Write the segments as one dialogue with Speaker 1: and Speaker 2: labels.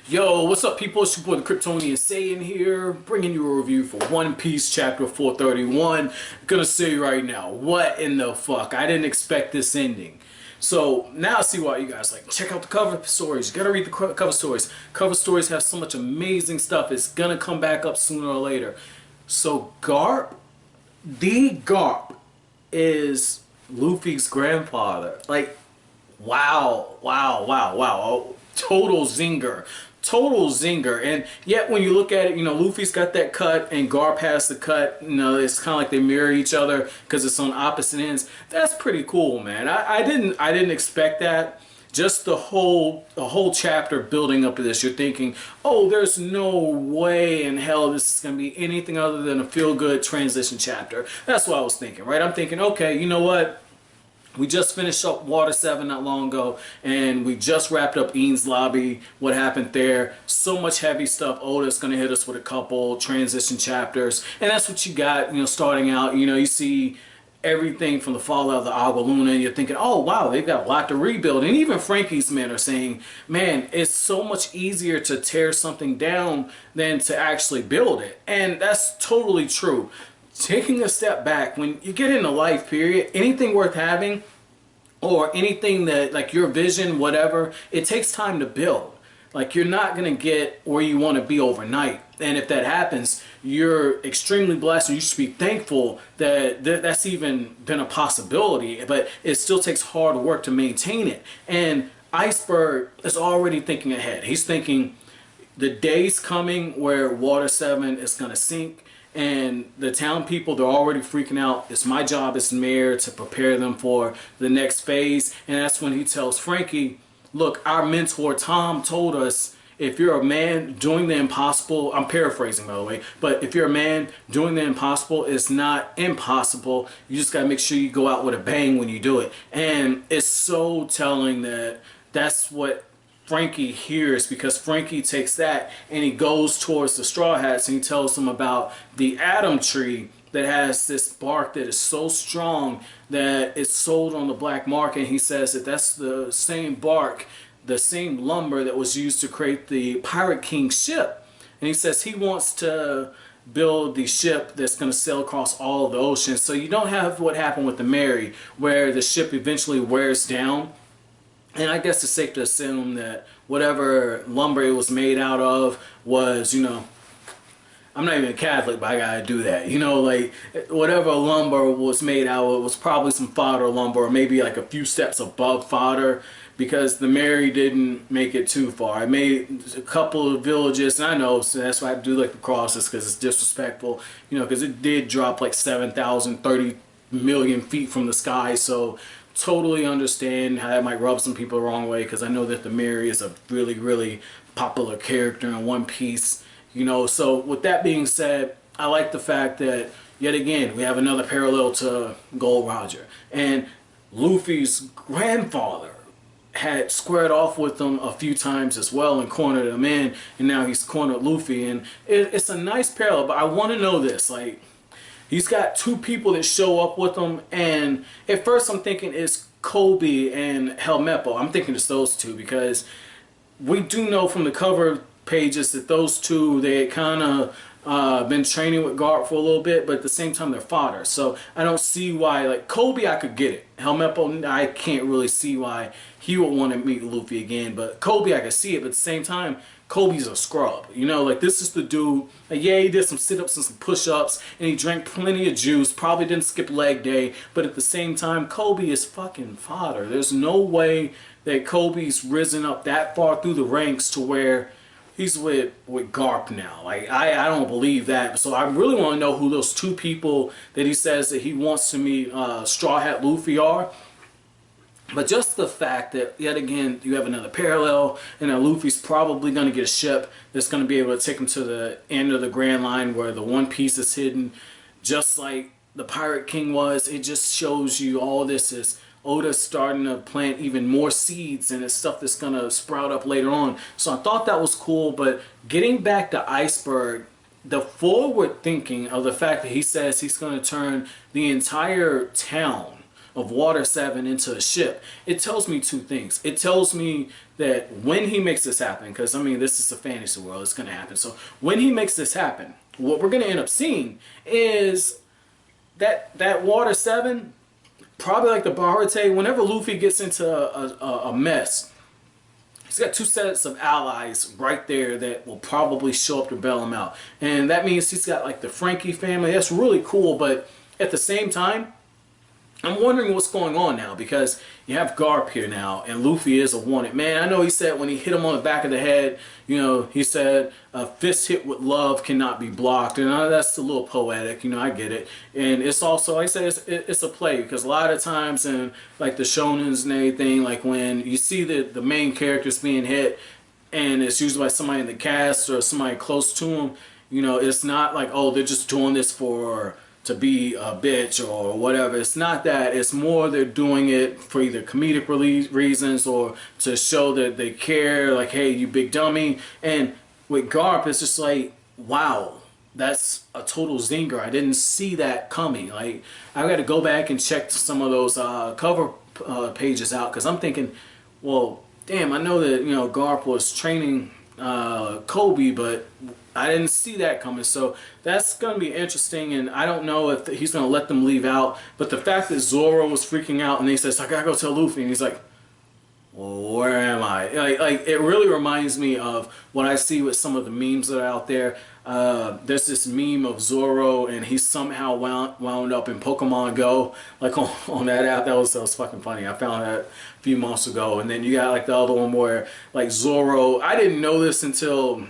Speaker 1: Yo, what's up, people? It's your boy, the Kryptonian Saiyan here, bringing you a review for One Piece Chapter 431. Gonna say right now, what in the fuck? I didn't expect this ending. So now I see why you guys like check out the cover stories. You gotta read the cover stories. Cover stories have so much amazing stuff. It's gonna come back up sooner or later. So Garp is Luffy's grandfather. Like, wow. Total zinger. Total zinger. And yet when you look at it, Luffy's got that cut and Garp has the cut. It's kind of like they mirror each other because it's on opposite ends. That's pretty cool, man. I didn't expect that. Just the whole chapter building up to this, you're thinking, oh, there's no way in hell this is going to be anything other than a feel-good transition chapter. That's what I was thinking, right? I'm thinking, okay, you know what? We just finished up Water 7 not long ago, and we just wrapped up Ian's Lobby, what happened there. So much heavy stuff. Oda's going to hit us with a couple transition chapters, and that's what you got, starting out. You see everything from the fallout of the Agua Luna, and you're thinking, oh, wow, they've got a lot to rebuild. And even Franky's men are saying, man, it's so much easier to tear something down than to actually build it. And that's totally true. Taking a step back, when you get into life, period, anything worth having or anything that, like your vision, whatever, it takes time to build. Like, you're not going to get where you want to be overnight. And if that happens, you're extremely blessed and you should be thankful that that's even been a possibility. But it still takes hard work to maintain it. And Iceberg is already thinking ahead. He's thinking the day's coming where Water 7 is going to sink. And the town people, they're already freaking out. It's my job as mayor to prepare them for the next phase. And that's when he tells Franky, look, our mentor Tom told us, if you're a man doing the impossible, I'm paraphrasing by the way, but if you're a man doing the impossible, it's not impossible. You just got to make sure you go out with a bang when you do it. And it's so telling that that's what Franky hears, because Franky takes that and he goes towards the Straw Hats and he tells them about the Atom Tree that has this bark that is so strong that it's sold on the black market. And he says that that's the same bark, the same lumber that was used to create the Pirate King ship. And he says he wants to build the ship that's going to sail across all of the oceans. So you don't have what happened with the Mary, where the ship eventually wears down. And I guess it's safe to assume that whatever lumber it was made out of was, I'm not even a Catholic, but I gotta do that. Like, whatever lumber was made out of was probably some fodder lumber, or maybe like a few steps above fodder, because the Mary didn't make it too far. It made a couple of villages, and I know, so that's why I do like the crosses, because it's disrespectful, because it did drop like 7,030 million feet from the sky, so totally understand how that might rub some people the wrong way, because I know that the Mary is a really popular character in One Piece. So with that being said, I like the fact that yet again we have another parallel to Gold Roger, and Luffy's grandfather had squared off with them a few times as well and cornered him in, and now he's cornered Luffy, and it's a nice parallel. But I want to know this, like, he's got two people that show up with him, and at first I'm thinking it's Kobe and Helmeppo. I'm thinking it's those two, because we do know from the cover pages that those two, they had kind of been training with Garp for a little bit, but at the same time they're fodder. So I don't see why, like, Kobe I could get it. Helmeppo, I can't really see why he would want to meet Luffy again, but Kobe I could see it, but at the same time, Kobe's a scrub. Like, this is the dude, like, yeah, he did some sit-ups and some push-ups, and he drank plenty of juice, probably didn't skip leg day, but at the same time, Kobe is fucking fodder. There's no way that Kobe's risen up that far through the ranks to where he's with Garp now. Like, I don't believe that. So I really want to know who those two people that he says that he wants to meet Straw Hat Luffy are. But just the fact that, yet again, you have another parallel, and that Luffy's probably going to get a ship that's going to be able to take him to the end of the Grand Line where the One Piece is hidden, just like the Pirate King was. It just shows you all this is Oda's starting to plant even more seeds, and it's stuff that's going to sprout up later on. So I thought that was cool. But getting back to Iceberg, the forward thinking of the fact that he says he's going to turn the entire town of Water 7 into a ship, it tells me two things. It tells me that when he makes this happen, because I mean this is a fantasy world, it's gonna happen. So when he makes this happen, what we're gonna end up seeing is that Water 7, probably like the Barate, whenever Luffy gets into a mess, he's got two sets of allies right there that will probably show up to bail him out. And that means he's got like the Franky family. That's really cool, but at the same time, I'm wondering what's going on now, because you have Garp here now, and Luffy is a wanted man. I know he said when he hit him on the back of the head, you know, he said a fist hit with love cannot be blocked, and that's a little poetic, you know, I get it. And it's also, like I said, it's a play, because a lot of times in like the shonens and everything, like when you see the main characters being hit, and it's usually by somebody in the cast or somebody close to them, you know, it's not like, oh, they're just doing this to be a bitch or whatever. It's not that. It's more they're doing it for either comedic reasons or to show that they care, like, hey, you big dummy. And with Garp, it's just like, wow, that's a total zinger. I didn't see that coming. Like, I got to go back and check some of those cover pages out, because I'm thinking, well, damn, I know that, you know, Garp was training Kobe, but I didn't see that coming. So that's going to be interesting, and I don't know if he's going to let them leave out. But the fact that Zoro was freaking out and he says, I gotta go tell Luffy, and he's like, well, where am I? Like it really reminds me of what I see with some of the memes that are out there. There's this meme of Zoro, and he somehow wound up in Pokemon Go, like on that app. That was fucking funny. I found that a few months ago. And then you got like the other one where like Zoro, I didn't know this until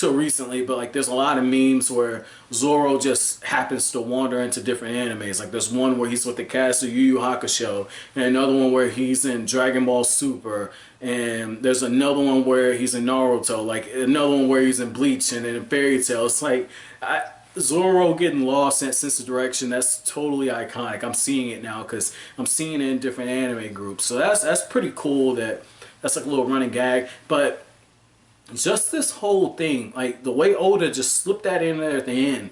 Speaker 1: recently, but like there's a lot of memes where Zoro just happens to wander into different animes. Like there's one where he's with the cast of Yu Yu Hakusho, and another one where he's in Dragon Ball Super, and there's another one where he's in Naruto, like another one where he's in Bleach and in Fairy Tail. It's like Zoro getting lost in sense of direction. That's totally iconic. I'm seeing it now because I'm seeing it in different anime groups. So that's pretty cool. That's like a little running gag. But just this whole thing, like the way Oda just slipped that in there at the end,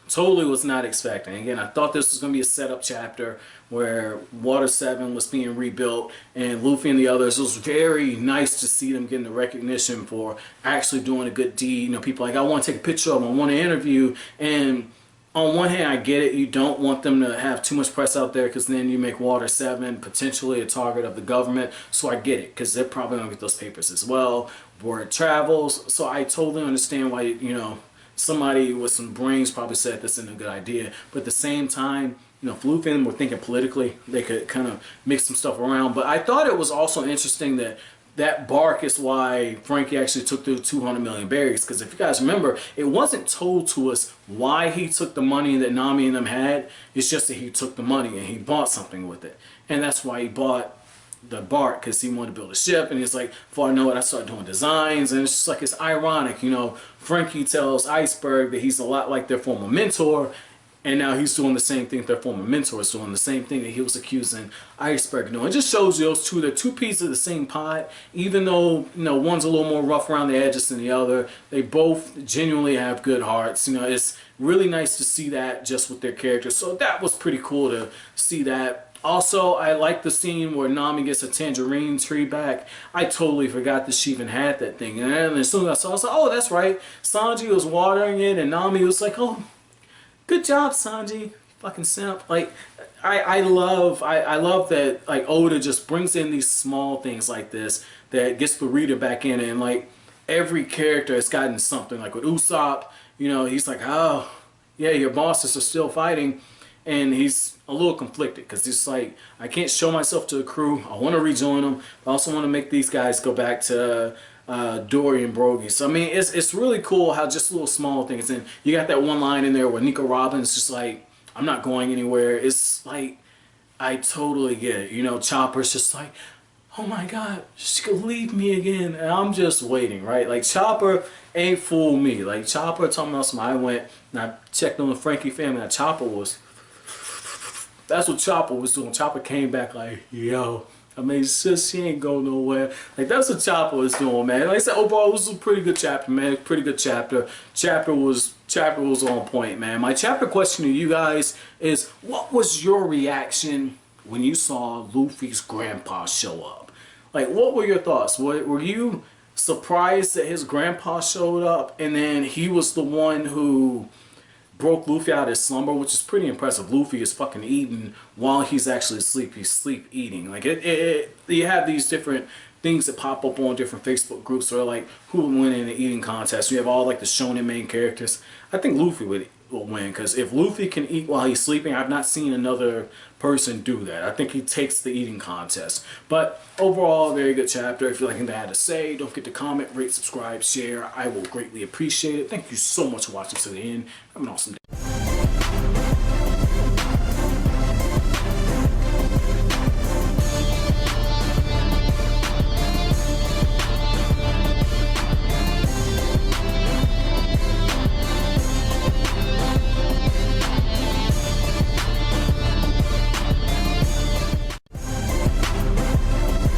Speaker 1: totally was not expecting. Again, I thought this was going to be a setup chapter where Water 7 was being rebuilt and Luffy and the others. It was very nice to see them getting the recognition for actually doing a good deed. You know, people like, I want to take a picture of them, I want to interview. And on one hand, I get it. You don't want them to have too much press out there, because then you make Water 7 potentially a target of the government. So I get it, because they're probably going to get those papers as well. Word travels. So I totally understand why, you know, somebody with some brains probably said this isn't a good idea. But at the same time, you know, if Luffy and them were thinking politically, they could kind of mix some stuff around. But I thought it was also interesting that bark is why Franky actually took the 200 million berries. Because if you guys remember, it wasn't told to us why he took the money that Nami and them had. It's just that he took the money and he bought something with it. And that's why he bought the bark, because he wanted to build a ship. And he's like, before I know it, I started doing designs. And it's just like, it's ironic. You know, Franky tells Iceberg that he's a lot like their former mentor. And now he's doing the same thing their former mentor is doing, the same thing that he was accusing Iceberg of doing. It just shows you those two, they're two pieces of the same pot. Even though, you know, one's a little more rough around the edges than the other, they both genuinely have good hearts. You know, it's really nice to see that just with their characters. So that was pretty cool to see that. Also, I like the scene where Nami gets a tangerine tree back. I totally forgot that she even had that thing. And then as soon as I saw it, I was like, oh, that's right. Sanji was watering it, and Nami was like, oh, good job, Sanji. Fucking simp. Like, I love that, like, Oda just brings in these small things like this that gets the reader back in, and like every character has gotten something. Like with Usopp, you know, he's like, oh yeah, your bosses are still fighting, and he's a little conflicted because he's like, I can't show myself to the crew. I want to rejoin them, but I also want to make these guys go back to Dory and Brogy. So I mean, it's really cool how just little small things. And you got that one line in there where Nico Robin's just like, I'm not going anywhere. It's like, I totally get it. You know, Chopper's just like, oh my God, she could leave me again. And I'm just waiting, right? Like, Chopper ain't fooled me. Like, Chopper talking about something. I went and I checked on the Franky family. Now, Chopper was, that's what Chopper was doing. Chopper came back like, yo, I mean, sis, she ain't go nowhere. Like, that's what Chopper was doing, man. Like I said, overall, it was a pretty good chapter, man. Pretty good chapter. Chapter was on point, man. My chapter question to you guys is, what was your reaction when you saw Luffy's grandpa show up? Like, what were your thoughts? Were you surprised that his grandpa showed up and then he was the one who broke Luffy out of his slumber, which is pretty impressive. Luffy is fucking eating while he's actually asleep. He's sleep eating. Like you have these different things that pop up on different Facebook groups where like who would win in the eating contest. You have all like the shonen main characters. I think Luffy will win because if Luffy can eat while he's sleeping, I've not seen another person do that. I think he takes the eating contest. But overall, a very good chapter. If you like anything I had to say, don't forget to comment, rate, subscribe, share. I will greatly appreciate it. Thank you so much for watching to the end. Have an awesome day.